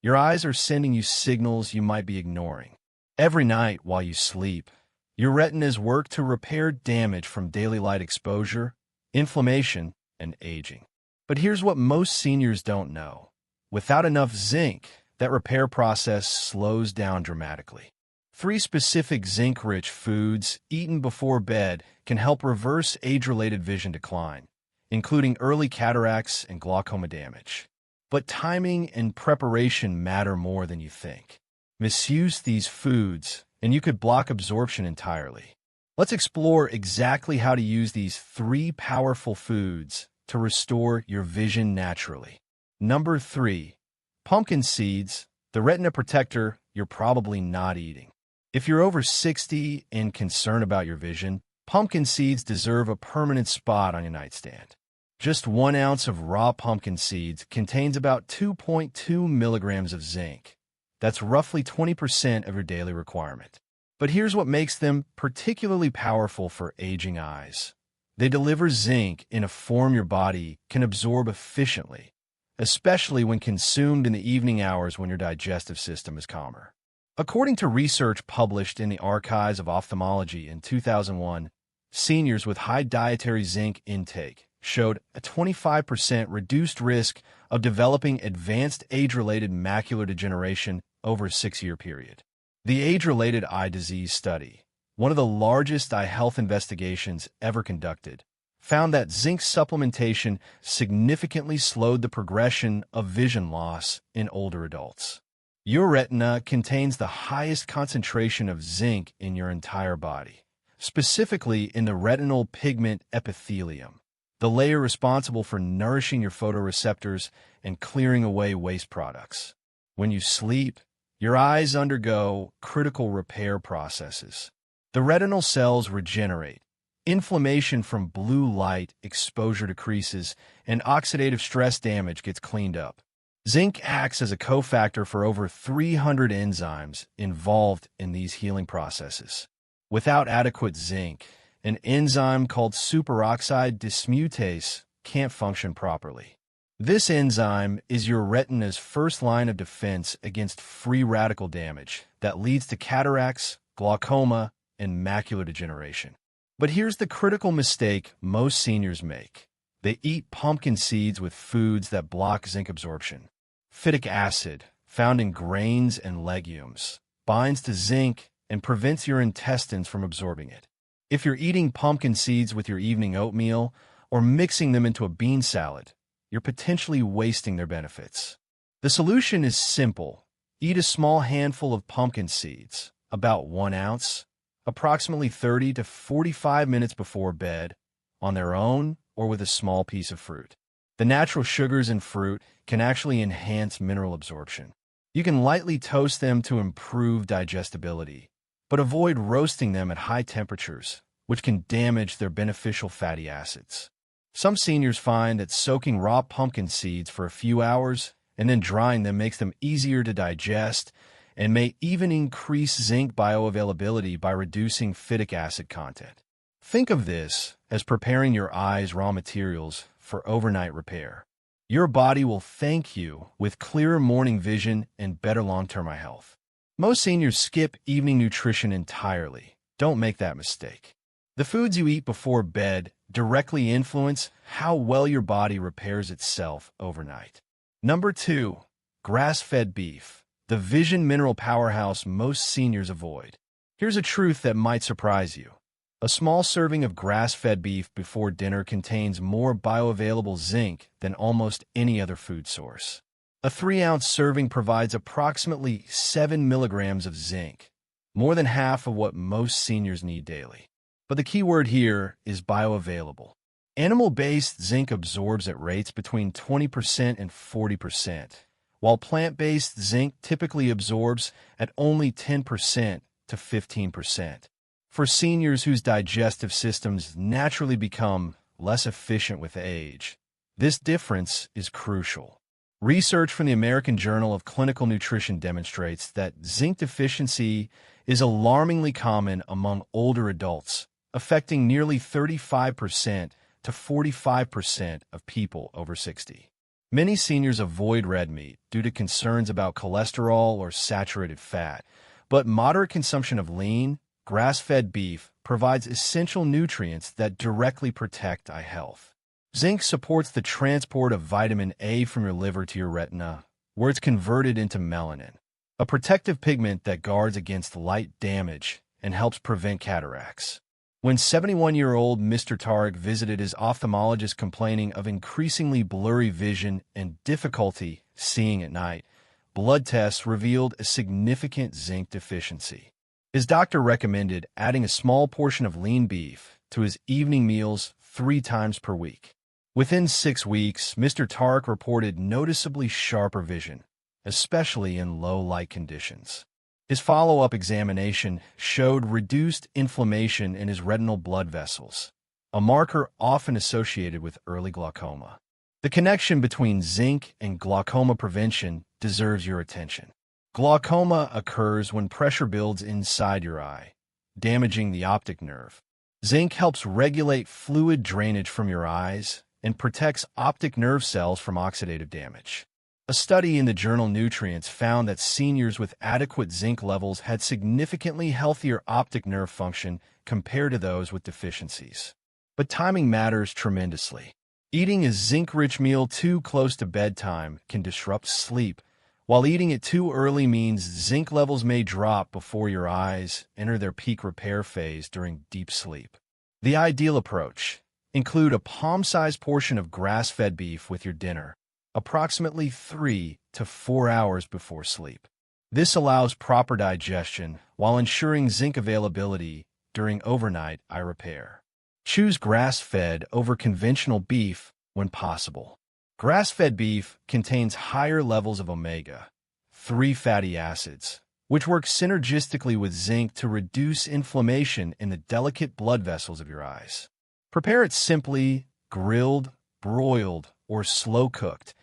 Your eyes are sending you signals you might be ignoring. Every night while you sleep, your retinas work to repair damage from daily light exposure, inflammation, and aging. But here's what most seniors don't know. Without enough zinc, that repair process slows down dramatically. 3 specific zinc-rich foods eaten before bed can help reverse age-related vision decline, including early cataracts and glaucoma damage. But timing and preparation matter more than you think. Misuse these foods, and you could block absorption entirely. Let's explore exactly how to use these 3 powerful foods to restore your vision naturally. Number 3. Pumpkin seeds, the retina protector you're probably not eating. If you're over 60 and concerned about your vision, pumpkin seeds deserve a permanent spot on your nightstand. Just 1 ounce of raw pumpkin seeds contains about 2.2 milligrams of zinc. That's roughly 20% of your daily requirement. But here's what makes them particularly powerful for aging eyes. They deliver zinc in a form your body can absorb efficiently, especially when consumed in the evening hours when your digestive system is calmer. According to research published in the Archives of Ophthalmology in 2001, seniors with high dietary zinc intake showed a 25% reduced risk of developing advanced age-related macular degeneration over a 6-year period. The Age-Related Eye Disease Study, one of the largest eye health investigations ever conducted, found that zinc supplementation significantly slowed the progression of vision loss in older adults. Your retina contains the highest concentration of zinc in your entire body, specifically in the retinal pigment epithelium, the layer responsible for nourishing your photoreceptors and clearing away waste products. When you sleep, your eyes undergo critical repair processes. The retinal cells regenerate, inflammation from blue light exposure decreases, and oxidative stress damage gets cleaned up. Zinc acts as a cofactor for over 300 enzymes involved in these healing processes. Without adequate zinc, an enzyme called superoxide dismutase can't function properly. This enzyme is your retina's first line of defense against free radical damage that leads to cataracts, glaucoma, and macular degeneration. But here's the critical mistake most seniors make. They eat pumpkin seeds with foods that block zinc absorption. Phytic acid, found in grains and legumes, binds to zinc and prevents your intestines from absorbing it. If you're eating pumpkin seeds with your evening oatmeal or mixing them into a bean salad, you're potentially wasting their benefits. The solution is simple. Eat a small handful of pumpkin seeds, about 1 ounce, approximately 30 to 45 minutes before bed, on their own or with a small piece of fruit. The natural sugars in fruit can actually enhance mineral absorption. You can lightly toast them to improve digestibility, but avoid roasting them at high temperatures, which can damage their beneficial fatty acids. Some seniors find that soaking raw pumpkin seeds for a few hours and then drying them makes them easier to digest and may even increase zinc bioavailability by reducing phytic acid content. Think of this as preparing your eye's raw materials for overnight repair. Your body will thank you with clearer morning vision and better long-term eye health. Most seniors skip evening nutrition entirely. Don't make that mistake. The foods you eat before bed directly influence how well your body repairs itself overnight. Number 2. Grass-fed beef, the vision mineral powerhouse most seniors avoid. Here's a truth that might surprise you. A small serving of grass-fed beef before dinner contains more bioavailable zinc than almost any other food source. A 3-ounce serving provides approximately 7 milligrams of zinc, more than half of what most seniors need daily. But the key word here is bioavailable. Animal-based zinc absorbs at rates between 20% and 40%, while plant-based zinc typically absorbs at only 10% to 15%. For seniors whose digestive systems naturally become less efficient with age, this difference is crucial. Research from the American Journal of Clinical Nutrition demonstrates that zinc deficiency is alarmingly common among older adults, affecting nearly 35% to 45% of people over 60. Many seniors avoid red meat due to concerns about cholesterol or saturated fat, but moderate consumption of lean, grass-fed beef provides essential nutrients that directly protect eye health. Zinc supports the transport of vitamin A from your liver to your retina, where it's converted into melanin, a protective pigment that guards against light damage and helps prevent cataracts. When 71-year-old Mr. Tariq visited his ophthalmologist complaining of increasingly blurry vision and difficulty seeing at night, blood tests revealed a significant zinc deficiency. His doctor recommended adding a small portion of lean beef to his evening meals 3 times per week. Within 6 weeks, Mr. Tariq reported noticeably sharper vision, especially in low light conditions. His follow-up examination showed reduced inflammation in his retinal blood vessels, a marker often associated with early glaucoma. The connection between zinc and glaucoma prevention deserves your attention. Glaucoma occurs when pressure builds inside your eye, damaging the optic nerve. Zinc helps regulate fluid drainage from your eyes and protects optic nerve cells from oxidative damage. A study in the journal Nutrients found that seniors with adequate zinc levels had significantly healthier optic nerve function compared to those with deficiencies. But timing matters tremendously. Eating a zinc-rich meal too close to bedtime can disrupt sleep, while eating it too early means zinc levels may drop before your eyes enter their peak repair phase during deep sleep. The ideal approach: include a palm-sized portion of grass-fed beef with your dinner, approximately 3 to 4 hours before sleep. This allows proper digestion while ensuring zinc availability during overnight eye repair. Choose grass-fed over conventional beef when possible. Grass-fed beef contains higher levels of omega-3 fatty acids, which work synergistically with zinc to reduce inflammation in the delicate blood vessels of your eyes. Prepare it simply, grilled, broiled, or slow-cooked,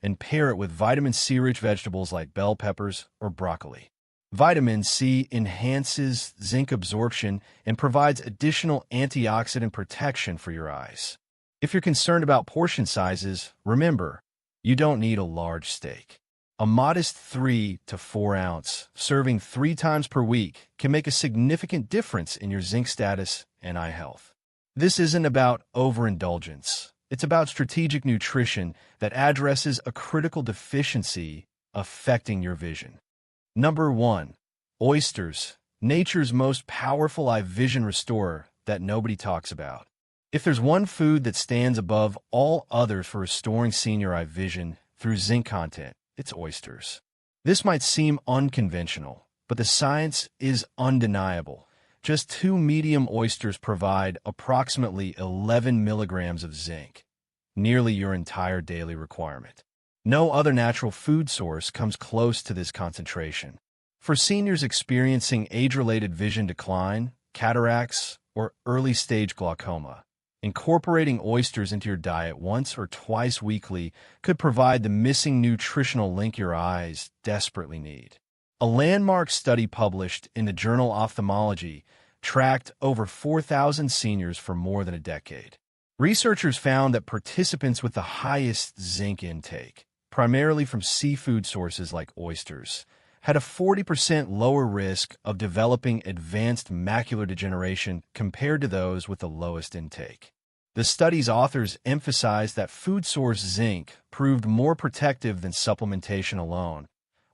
and pair it with vitamin C-rich vegetables like bell peppers or broccoli. Vitamin C enhances zinc absorption and provides additional antioxidant protection for your eyes. If you're concerned about portion sizes, remember, you don't need a large steak. A modest 3 to 4 ounce serving 3 times per week can make a significant difference in your zinc status and eye health. This isn't about overindulgence. It's about strategic nutrition that addresses a critical deficiency affecting your vision. Number 1. Oysters, nature's most powerful eye vision restorer that nobody talks about. If there's one food that stands above all others for restoring senior eye vision through zinc content, it's oysters. This might seem unconventional, but the science is undeniable. Just 2 medium oysters provide approximately 11 milligrams of zinc, nearly your entire daily requirement. No other natural food source comes close to this concentration. For seniors experiencing age-related vision decline, cataracts, or early-stage glaucoma, incorporating oysters into your diet once or twice weekly could provide the missing nutritional link your eyes desperately need. A landmark study published in the journal Ophthalmology tracked over 4,000 seniors for more than a decade. Researchers found that participants with the highest zinc intake, primarily from seafood sources like oysters, had a 40% lower risk of developing advanced macular degeneration compared to those with the lowest intake. The study's authors emphasized that food source zinc proved more protective than supplementation alone,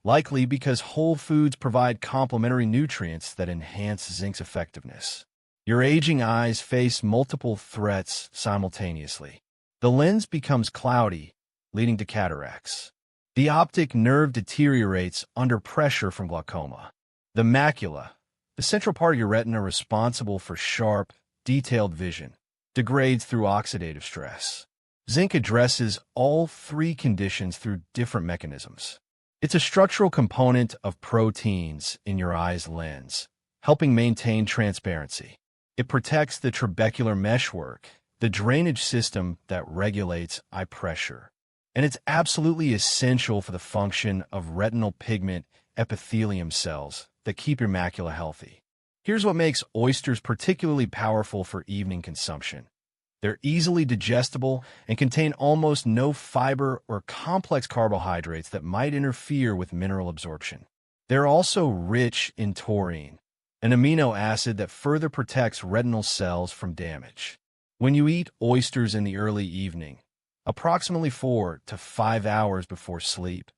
likely because whole foods provide complementary nutrients that enhance zinc's effectiveness. Your aging eyes face multiple threats simultaneously. The lens becomes cloudy, leading to cataracts. The optic nerve deteriorates under pressure from glaucoma. The macula, the central part of your retina responsible for sharp, detailed vision, degrades through oxidative stress. Zinc addresses all 3 conditions through different mechanisms. It's a structural component of proteins in your eye's lens, helping maintain transparency. It protects the trabecular meshwork, the drainage system that regulates eye pressure. And it's absolutely essential for the function of retinal pigment epithelium cells that keep your macula healthy. Here's what makes oysters particularly powerful for evening consumption. They're easily digestible and contain almost no fiber or complex carbohydrates that might interfere with mineral absorption. They're also rich in taurine, an amino acid that further protects retinal cells from damage. When you eat oysters in the early evening, approximately 4 to 5 hours before sleep,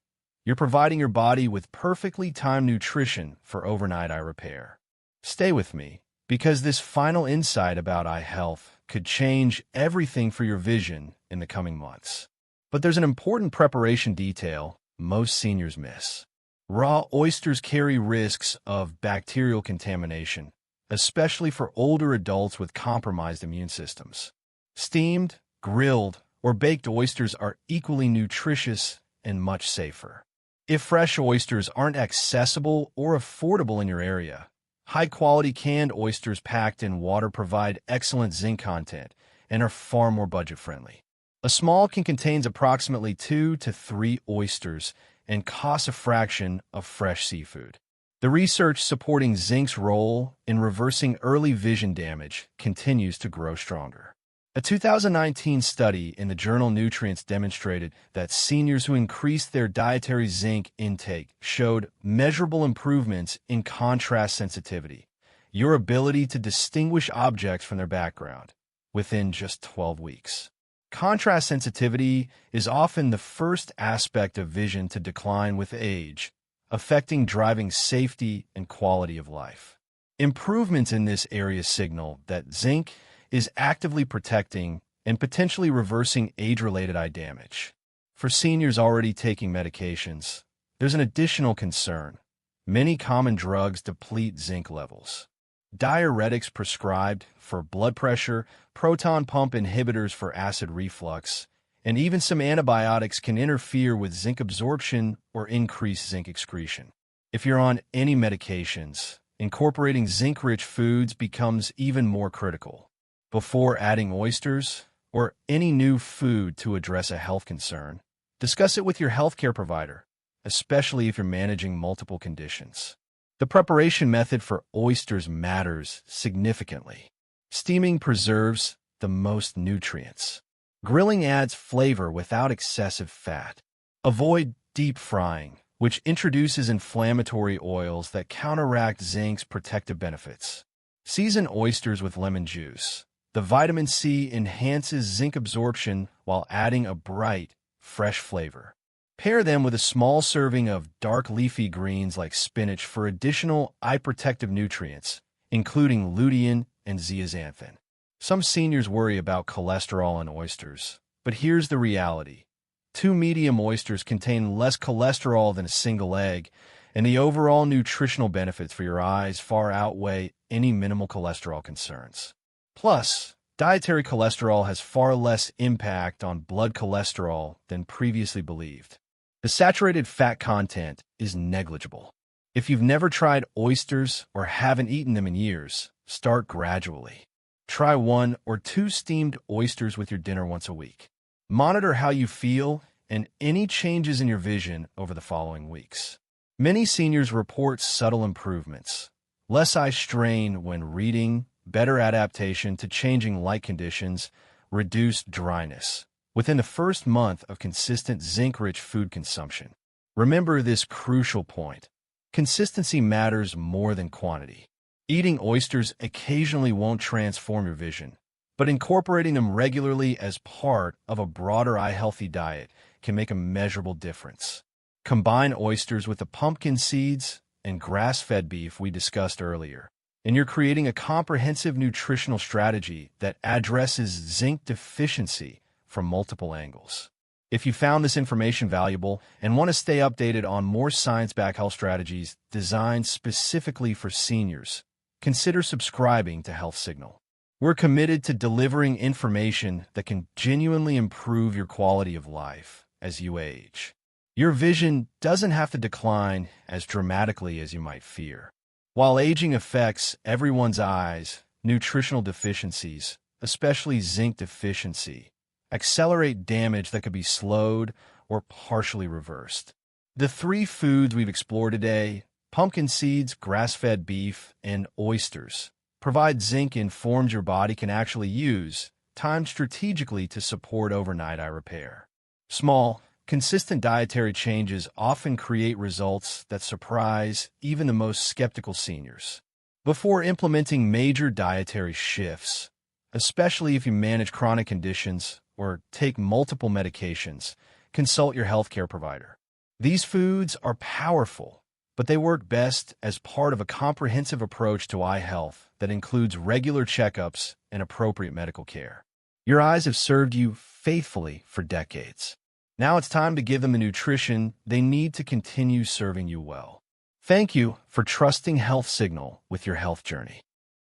you're providing your body with perfectly timed nutrition for overnight eye repair. Stay with me, because this final insight about eye health could change everything for your vision in the coming months. But there's an important preparation detail most seniors miss. Raw oysters carry risks of bacterial contamination, especially for older adults with compromised immune systems. Steamed, grilled, or baked oysters are equally nutritious and much safer. If fresh oysters aren't accessible or affordable in your area, high-quality canned oysters packed in water provide excellent zinc content and are far more budget-friendly. A small can contains approximately 2 to 3 oysters and costs a fraction of fresh seafood. The research supporting zinc's role in reversing early vision damage continues to grow stronger. A 2019 study in the journal Nutrients demonstrated that seniors who increased their dietary zinc intake showed measurable improvements in contrast sensitivity, your ability to distinguish objects from their background, within just 12 weeks. Contrast sensitivity is often the first aspect of vision to decline with age, affecting driving safety and quality of life. Improvements in this area signal that zinc is actively protecting and potentially reversing age-related eye damage. For seniors already taking medications, there's an additional concern. Many common drugs deplete zinc levels. Diuretics prescribed for blood pressure, proton pump inhibitors for acid reflux, and even some antibiotics can interfere with zinc absorption or increase zinc excretion. If you're on any medications, incorporating zinc-rich foods becomes even more critical. Before adding oysters or any new food to address a health concern, discuss it with your healthcare provider, especially if you're managing multiple conditions. The preparation method for oysters matters significantly. Steaming preserves the most nutrients. Grilling adds flavor without excessive fat. Avoid deep frying, which introduces inflammatory oils that counteract zinc's protective benefits. Season oysters with lemon juice. The vitamin C enhances zinc absorption while adding a bright, fresh flavor. Pair them with a small serving of dark leafy greens like spinach for additional eye-protective nutrients, including lutein and zeaxanthin. Some seniors worry about cholesterol in oysters, but here's the reality. 2 medium oysters contain less cholesterol than a single egg, and the overall nutritional benefits for your eyes far outweigh any minimal cholesterol concerns. Plus, dietary cholesterol has far less impact on blood cholesterol than previously believed. The saturated fat content is negligible. If you've never tried oysters or haven't eaten them in years, start gradually. Try 1 or 2 steamed oysters with your dinner once a week. Monitor how you feel and any changes in your vision over the following weeks. Many seniors report subtle improvements, less eye strain when reading, better adaptation to changing light conditions, reduced dryness within the first month of consistent zinc-rich food consumption. Remember this crucial point. Consistency matters more than quantity. Eating oysters occasionally won't transform your vision, but incorporating them regularly as part of a broader eye-healthy diet can make a measurable difference. Combine oysters with the pumpkin seeds and grass-fed beef we discussed earlier, and you're creating a comprehensive nutritional strategy that addresses zinc deficiency from multiple angles. If you found this information valuable and want to stay updated on more science-backed health strategies designed specifically for seniors, consider subscribing to Health Signal. We're committed to delivering information that can genuinely improve your quality of life as you age. Your vision doesn't have to decline as dramatically as you might fear. While aging affects everyone's eyes, nutritional deficiencies, especially zinc deficiency, accelerate damage that could be slowed or partially reversed. The 3 foods we've explored today, pumpkin seeds, grass-fed beef, and oysters, provide zinc in forms your body can actually use, timed strategically to support overnight eye repair. Small, consistent dietary changes often create results that surprise even the most skeptical seniors. Before implementing major dietary shifts, especially if you manage chronic conditions or take multiple medications, consult your healthcare provider. These foods are powerful, but they work best as part of a comprehensive approach to eye health that includes regular checkups and appropriate medical care. Your eyes have served you faithfully for decades. Now it's time to give them the nutrition they need to continue serving you well. Thank you for trusting Health Signal with your health journey.